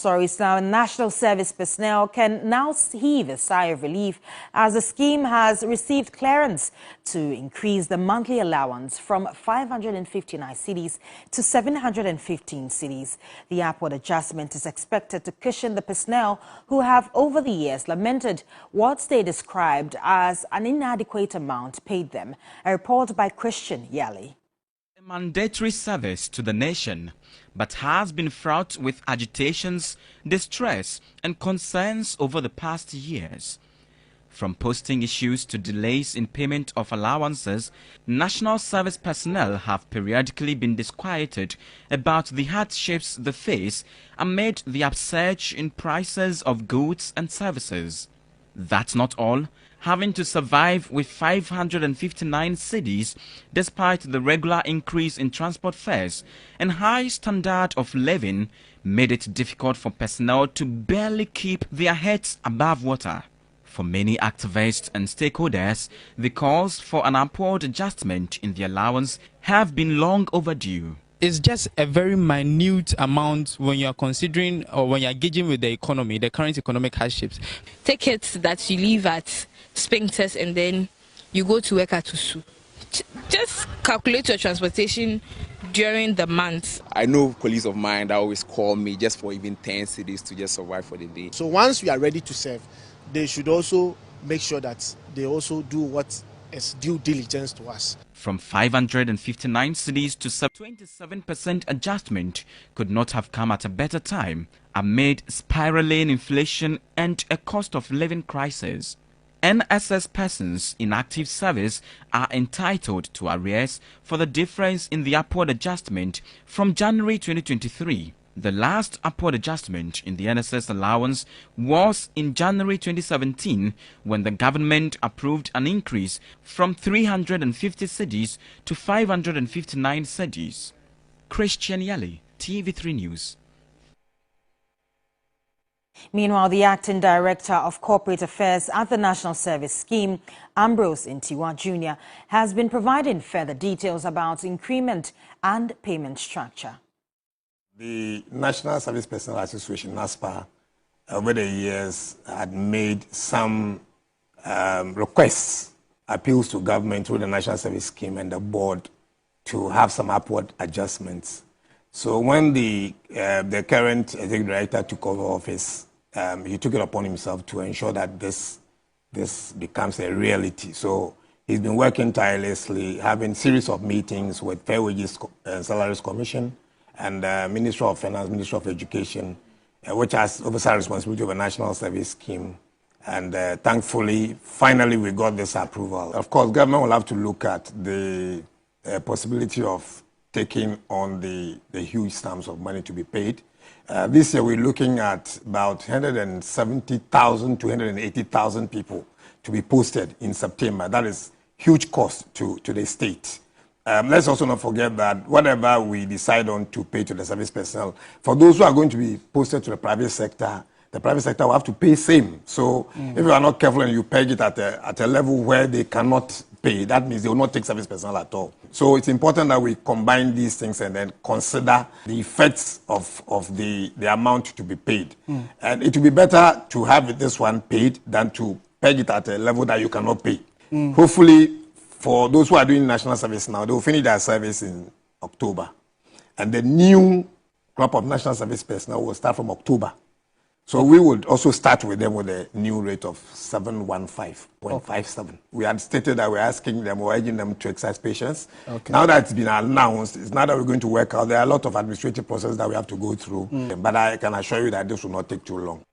stories now. National Service personnel can now heave a sigh of relief as the scheme has received clearance to increase the monthly allowance from 559 cedis to 715 cedis. The upward adjustment is expected to cushion the personnel who have over the years lamented what they described as an inadequate amount paid them. A report by Christian Yali. Mandatory service to the nation, but has been fraught with agitations, distress and concerns over the past years. From posting issues to delays in payment of allowances, national service personnel have periodically been disquieted about the hardships they face amid the upsurge in prices of goods and services. That's not all. Having to survive with 559 cedis despite the regular increase in transport fares and high standard of living made it difficult for personnel to barely keep their heads above water. For many activists and stakeholders, the calls for an upward adjustment in the allowance have been long overdue. It's just a very minute amount when you are considering or when you are engaging with the economy, the current economic hardships. Tickets that you leave at Spinkters and then you go to work at Tusu. Just calculate your transportation during the month. I know colleagues of mine that always call me just for even 10 cedis to just survive for the day. So once we are ready to serve, they should also make sure that they also do what is due diligence to us. From 559 cedis to 27% adjustment could not have come at a better time amid spiraling inflation and a cost of living crisis. NSS persons in active service are entitled to arrears for the difference in the upward adjustment from January 2023. The last upward adjustment in the NSS allowance was in January 2017 when the government approved an increase from 350 cedis to 559 cedis. Christian Yali, TV3 News. Meanwhile, the acting director of corporate affairs at the National Service Scheme, Ambrose Ntiwa Jr., has been providing further details about increment and payment structure. The National Service Personnel Association, NASPA, over the years had made some requests, appeals to government through the National Service Scheme and the board to have some upward adjustments. So when the current executive director took over office, he took it upon himself to ensure that this becomes a reality. So he's been working tirelessly, having a series of meetings with Fair Wages and Salaries Commission and Ministry of Finance, Ministry of Education, which has oversight responsibility of a National Service Scheme. And thankfully, finally, we got this approval. Of course, government will have to look at the possibility of taking on the huge sums of money to be paid. This year, we're looking at about 170,000 to 180,000 people to be posted in September. That is huge cost to the state. Let's also not forget that whatever we decide on to pay to the service personnel, for those who are going to be posted to the private sector will have to pay same. So if you are not careful and you peg it at a level where they cannot pay, that means they will not take service personnel at all. So it's important that we combine these things and then consider the effects of the amount to be paid. And it will be better to have this one paid than to peg it at a level that you cannot pay. Hopefully, for those who are doing national service now, they will finish their service in October. And the new crop of national service personnel will start from October. So we would also start with them with a new rate of 715.57. We had stated that we're asking them, we're urging them to exercise patience. Now that it's been announced, it's not that we're going to work out. There are a lot of administrative processes that we have to go through. But I can assure you that this will not take too long.